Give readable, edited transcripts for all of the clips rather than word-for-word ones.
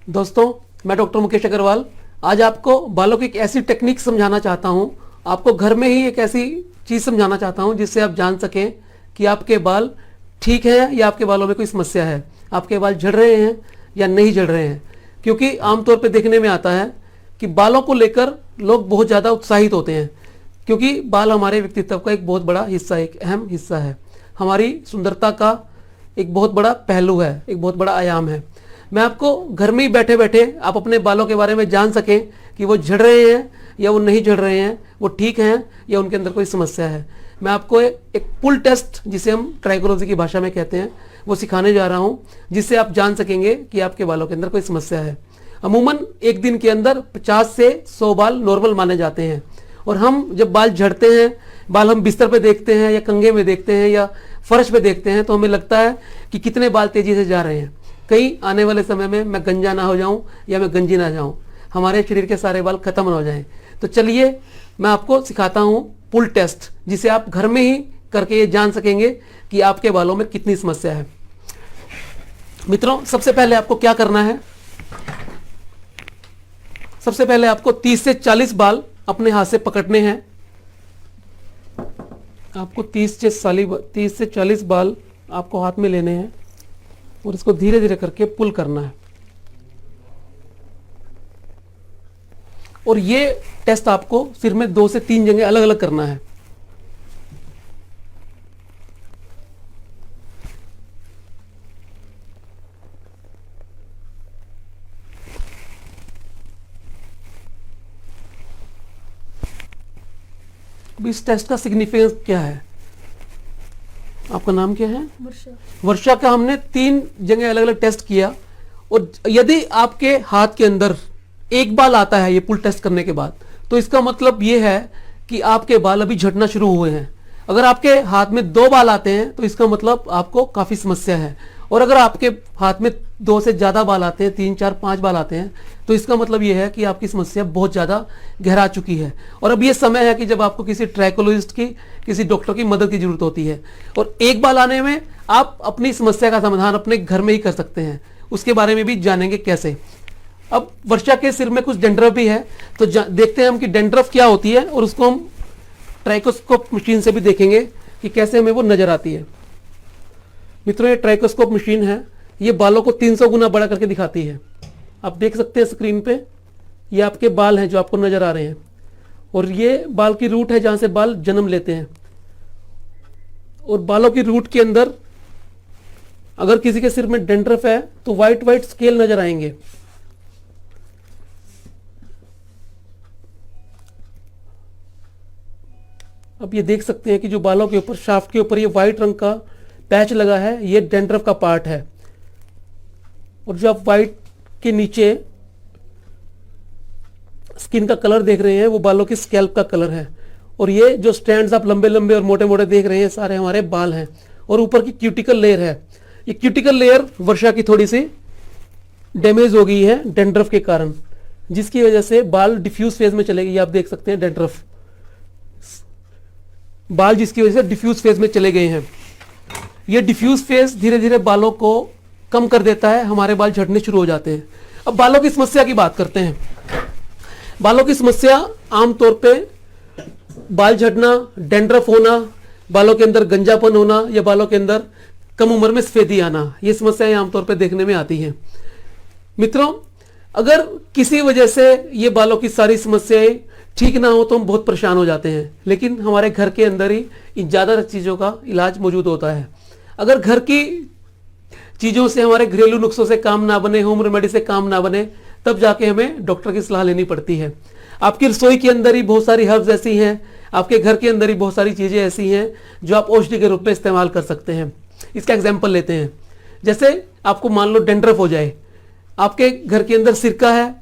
दोस्तों, मैं डॉक्टर मुकेश अग्रवाल आज आपको बालों की एक ऐसी टेक्निक समझाना चाहता हूं। आपको घर में ही एक ऐसी चीज़ समझाना चाहता हूं जिससे आप जान सकें कि आपके बाल ठीक हैं या आपके बालों में कोई समस्या है, आपके बाल झड़ रहे हैं या नहीं झड़ रहे हैं। क्योंकि आमतौर पे देखने में आता है कि बालों को लेकर लोग बहुत ज़्यादा उत्साहित होते हैं, क्योंकि बाल हमारे व्यक्तित्व का एक बहुत बड़ा हिस्सा, एक अहम हिस्सा है, हमारी सुंदरता का एक बहुत बड़ा पहलू है, एक बहुत बड़ा आयाम है। मैं आपको घर में ही बैठे बैठे आप अपने बालों के बारे में जान सकें कि वो झड़ रहे हैं या वो नहीं झड़ रहे हैं, वो ठीक हैं या उनके अंदर कोई समस्या है। मैं आपको एक पुल टेस्ट, जिसे हम ट्राइकोलॉजी की भाषा में कहते हैं, वो सिखाने जा रहा हूं, जिससे आप जान सकेंगे कि आपके बालों के अंदर कोई समस्या है। अमूमन एक दिन के अंदर 50 से 100 बाल नॉर्मल माने जाते हैं, और हम जब बाल झड़ते हैं, बाल हम बिस्तर पे देखते हैं या कंघे में देखते हैं या फर्श पे देखते हैं, तो हमें लगता है कि कितने बाल तेजी से जा रहे हैं। कहीं आने वाले समय में मैं गंजा ना हो जाऊं या मैं गंजी ना जाऊं, हमारे शरीर के सारे बाल खत्म ना हो जाएं। तो चलिए मैं आपको सिखाता हूं पुल टेस्ट, जिसे आप घर में ही करके ये जान सकेंगे कि आपके बालों में कितनी समस्या है। मित्रों, सबसे पहले आपको क्या करना है, सबसे पहले आपको 30 से 40 बाल अपने हाथ से पकड़ने हैं। आपको 30 से 40 बाल आपको हाथ में लेने हैं और इसको धीरे धीरे करके पुल करना है। और ये टेस्ट आपको सिर में 2 से 3 जगह अलग अलग करना है। अब इस टेस्ट का सिग्निफिकेंस क्या है? आपका नाम क्या है? वर्षा। वर्षा का हमने 3 जगह अलग अलग टेस्ट किया, और यदि आपके हाथ के अंदर एक बाल आता है ये पुल टेस्ट करने के बाद, तो इसका मतलब ये है कि आपके बाल अभी झड़ना शुरू हुए हैं। अगर आपके हाथ में 2 बाल आते हैं तो इसका मतलब आपको काफी समस्या है, और अगर आपके हाथ में 2 से ज्यादा बाल आते हैं, 3, 4, 5 बाल आते हैं, तो इसका मतलब ये है कि आपकी समस्या बहुत ज्यादा गहरा चुकी है। और अब ये समय है कि जब आपको किसी ट्राइकोलॉजिस्ट की, किसी डॉक्टर की मदद की जरूरत होती है। और एक बाल आने में आप अपनी समस्या का समाधान अपने घर में ही कर सकते हैं, उसके बारे में भी जानेंगे कैसे। अब वर्षा के सिर में कुछ डेंड्रफ भी है, तो देखते हैं हम कि डेंड्रफ क्या होती है, और उसको हम ट्राइकोस्कोप मशीन से भी देखेंगे कि कैसे हमें वो नजर आती है। मित्रों, ये ट्राइकोस्कोप मशीन है, ये बालों को 300 गुना बड़ा करके दिखाती है। आप देख सकते हैं स्क्रीन पे, ये आपके बाल हैं जो आपको नजर आ रहे हैं, और ये बाल की रूट है जहां से बाल जन्म लेते हैं। और बालों की रूट के अंदर अगर किसी के सिर में डेंड्रफ है तो व्हाइट व्हाइट स्केल नजर आएंगे। अब ये देख सकते हैं कि जो बालों के ऊपर, शाफ्ट के ऊपर ये व्हाइट रंग का पैच लगा है, ये डेंड्रफ का पार्ट है। और जो आप व्हाइट के नीचे स्किन का कलर देख रहे हैं, वो बालों की स्कैल्प का कलर है। और ये जो स्ट्रैंड्स आप लंबे लंबे और मोटे मोटे देख रहे हैं, सारे हमारे बाल हैं। और ऊपर की क्यूटिकल लेयर है, ये क्यूटिकल लेयर वर्षा की थोड़ी सी डैमेज हो गई है डेंड्रफ के कारण, जिसकी वजह से बाल डिफ्यूज फेज में चले गए। आप देख सकते हैं डेंड्रफ बाल जिसकी वजह से डिफ्यूज फेज में चले गए हैं। ये डिफ्यूज फेज धीरे धीरे बालों को कम कर देता है, हमारे बाल झड़ने शुरू हो जाते हैं। अब बालों की समस्या की बात करते हैं। बालों की समस्या आमतौर पे बाल झड़ना, डेंड्रफ होना, बालों के अंदर गंजापन होना, या बालों के अंदर कम उम्र में सफेदी आना, ये समस्याएं आमतौर पे देखने में आती हैं। मित्रों, अगर किसी वजह से ये बालों की सारी समस्याएं ठीक ना हो तो हम बहुत परेशान हो जाते हैं, लेकिन हमारे घर के अंदर ही इन ज़्यादा चीज़ों का इलाज मौजूद होता है। अगर घर की चीज़ों से, हमारे घरेलू नुस्खों से काम ना बने, होम रेमेडी से काम ना बने, तब जाके हमें डॉक्टर की सलाह लेनी पड़ती है। आपकी रसोई के अंदर ही बहुत सारी हर्ब्स ऐसी हैं, आपके घर के अंदर ही बहुत सारी चीज़ें ऐसी हैं जो आप औषधि के रूप में इस्तेमाल कर सकते हैं। इसका एग्जाम्पल लेते हैं। जैसे आपको मान लो डेंड्रफ हो जाए, आपके घर के अंदर सिरका है,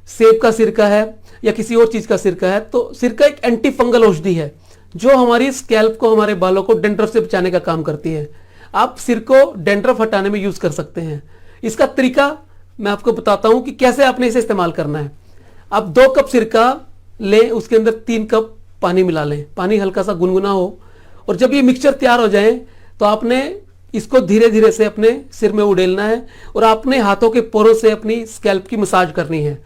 सेब का सिरका है या किसी और चीज़ का सिरका है, तो सिरका एक एंटी फंगल औषधि है जो हमारी स्कैल्प को, हमारे बालों को डेंड्रफ से बचाने का काम करती है। आप सिर को डेंड्रफ हटाने में यूज कर सकते हैं। इसका तरीका मैं आपको बताता हूं कि कैसे आपने इसे इस्तेमाल करना है। आप 2 कप सिरका लें, उसके अंदर 3 कप पानी मिला लें, पानी हल्का सा गुनगुना हो, और जब ये मिक्सचर तैयार हो जाए तो आपने इसको धीरे धीरे से अपने सिर में उड़ेलना है और अपने हाथों के पोरों से अपनी स्कैल्प की मसाज करनी है।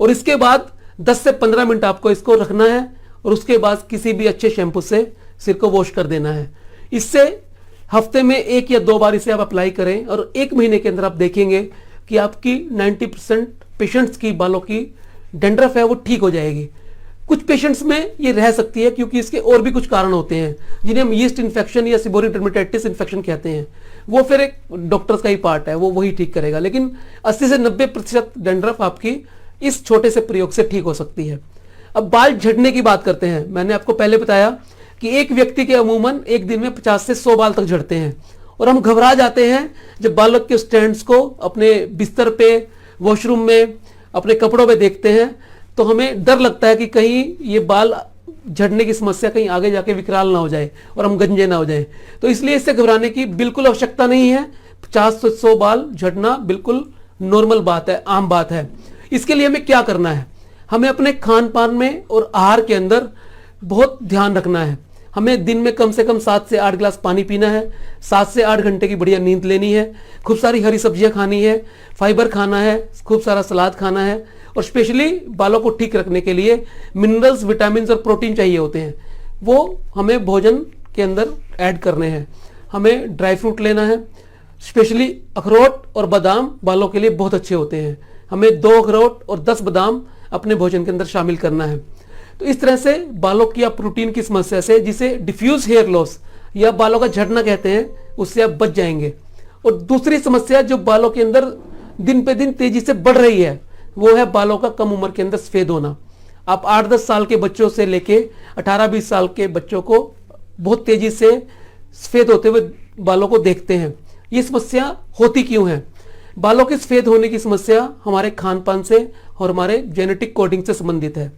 और इसके बाद 10 से 15 मिनट आपको इसको रखना है और उसके बाद किसी भी अच्छे शैम्पू से सिर को वॉश कर देना है। इससे हफ्ते में 1 या 2 बार इसे आप अप्लाई करें और 1 महीने के अंदर आप देखेंगे कि आपकी 90% पेशेंट्स की बालों की डैंड्रफ है वो ठीक हो जाएगी। कुछ पेशेंट्स में ये रह सकती है क्योंकि इसके और भी कुछ कारण होते हैं जिन्हें हम यीस्ट इन्फेक्शन या सीबोरिक डर्मेटाइटिस इन्फेक्शन कहते हैं। वो फिर एक डॉक्टर्स का ही पार्ट है, वो वही ठीक करेगा। लेकिन 80 से 90% डैंड्रफ आपकी इस छोटे से प्रयोग से ठीक हो सकती है। अब बाल झड़ने की बात करते हैं। मैंने आपको पहले बताया कि एक व्यक्ति के अमूमन एक दिन में 50 से 100 बाल तक झड़ते हैं और हम घबरा जाते हैं जब बालों के स्टैंड्स को अपने बिस्तर पे, वॉशरूम में, अपने कपड़ों पे देखते हैं तो हमें डर लगता है कि कहीं ये बाल झड़ने की समस्या कहीं आगे जाके विकराल ना हो जाए और हम गंजे ना हो जाए। तो इसलिए इससे घबराने की बिल्कुल आवश्यकता नहीं है। 50 से 100 बाल झड़ना बिल्कुल नॉर्मल बात है, आम बात है। इसके लिए हमें क्या करना है? हमें अपने खान पान में और आहार के अंदर बहुत ध्यान रखना है। हमें दिन में कम से कम 7 से 8 गिलास पानी पीना है, 7 से 8 घंटे की बढ़िया नींद लेनी है, खूब सारी हरी सब्जियां खानी है, फाइबर खाना है, खूब सारा सलाद खाना है और स्पेशली बालों को ठीक रखने के लिए मिनरल्स, विटामिन और प्रोटीन चाहिए होते हैं, वो हमें भोजन के अंदर ऐड करने हैं। हमें ड्राई फ्रूट लेना है, स्पेशली अखरोट और बादाम बालों के लिए बहुत अच्छे होते हैं। हमें 2 अखरोट और 10 बादाम अपने भोजन के अंदर शामिल करना है। तो इस तरह से बालों की या प्रोटीन की समस्या से, जिसे डिफ्यूज हेयर लॉस या बालों का झड़ना कहते हैं, उससे आप बच जाएंगे। और दूसरी समस्या जो बालों के अंदर दिन पे दिन तेजी से बढ़ रही है वो है बालों का कम उम्र के अंदर सफेद होना। आप 8-10 साल के बच्चों से लेके 18-20 साल के बच्चों को बहुत तेजी से सफेद होते हुए बालों को देखते हैं। ये समस्या होती क्यों है? बालों के सफेद होने की समस्या हमारे खान पान से और हमारे जेनेटिक कोडिंग से संबंधित है।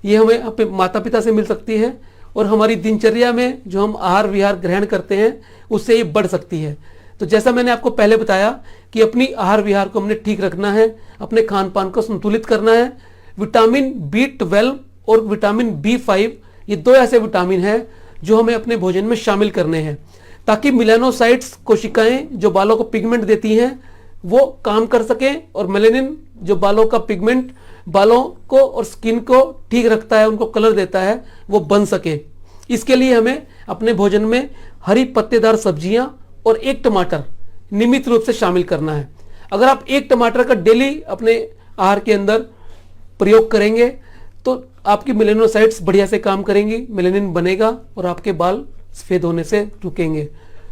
ये हमें अपने माता पिता से मिल सकती है और हमारी दिनचर्या में जो हम आहार विहार ग्रहण करते हैं उससे ये बढ़ सकती है। तो जैसा मैंने आपको पहले बताया कि अपनी आहार विहार को हमने ठीक रखना है, अपने खान पान को संतुलित करना है। विटामिन B12 और विटामिन B5 ये 2 ऐसे विटामिन हैं जो हमें अपने भोजन में शामिल करने हैं ताकि मेलानोसाइट्स कोशिकाएं जो बालों को पिगमेंट देती हैं वो काम कर सकें और मेलेनिन जो बालों का पिगमेंट बालों को और स्किन को ठीक रखता है, उनको कलर देता है, वो बन सके। इसके लिए हमें अपने भोजन में हरी पत्तेदार सब्जियां और 1 टमाटर नियमित रूप से शामिल करना है। अगर आप 1 टमाटर का डेली अपने आहार के अंदर प्रयोग करेंगे तो आपकी मेलेनोसाइट्स बढ़िया से काम करेंगी, मेलेनिन बनेगा और आपके बाल सफेद होने से रुकेंगे।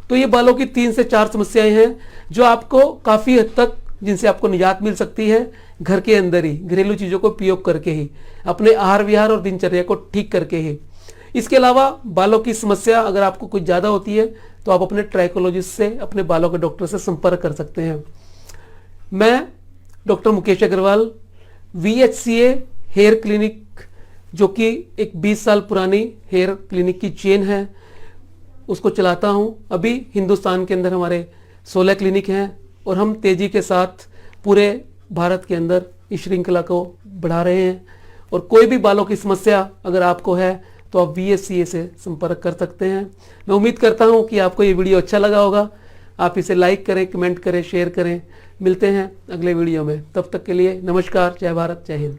तो ये बालों की 3 से 4 समस्याएं हैं जो आपको काफी हद तक, जिनसे आपको निजात मिल सकती है घर के अंदर ही, घरेलू चीजों को प्रयोग करके ही, अपने आहार विहार और दिनचर्या को ठीक करके ही। इसके अलावा बालों की समस्या अगर आपको कुछ ज्यादा होती है तो आप अपने ट्राइकोलॉजिस्ट से, अपने बालों के डॉक्टर से संपर्क कर सकते हैं। मैं doctor Mukesh Agarwal VHCA hair clinic, जो कि एक 20 साल पुरानी हेयर क्लिनिक की चेन है, उसको चलाता हूं। अभी हिंदुस्तान के अंदर हमारे 16 क्लिनिक हैं और हम तेजी के साथ पूरे भारत के अंदर इस श्रृंखला को बढ़ा रहे हैं। और कोई भी बालों की समस्या अगर आपको है तो आप VHCA से संपर्क कर सकते हैं। मैं उम्मीद करता हूं कि आपको ये वीडियो अच्छा लगा होगा। आप इसे लाइक करें, कमेंट करें, शेयर करें। मिलते हैं अगले वीडियो में, तब तक के लिए नमस्कार, जय भारत, जय हिंद।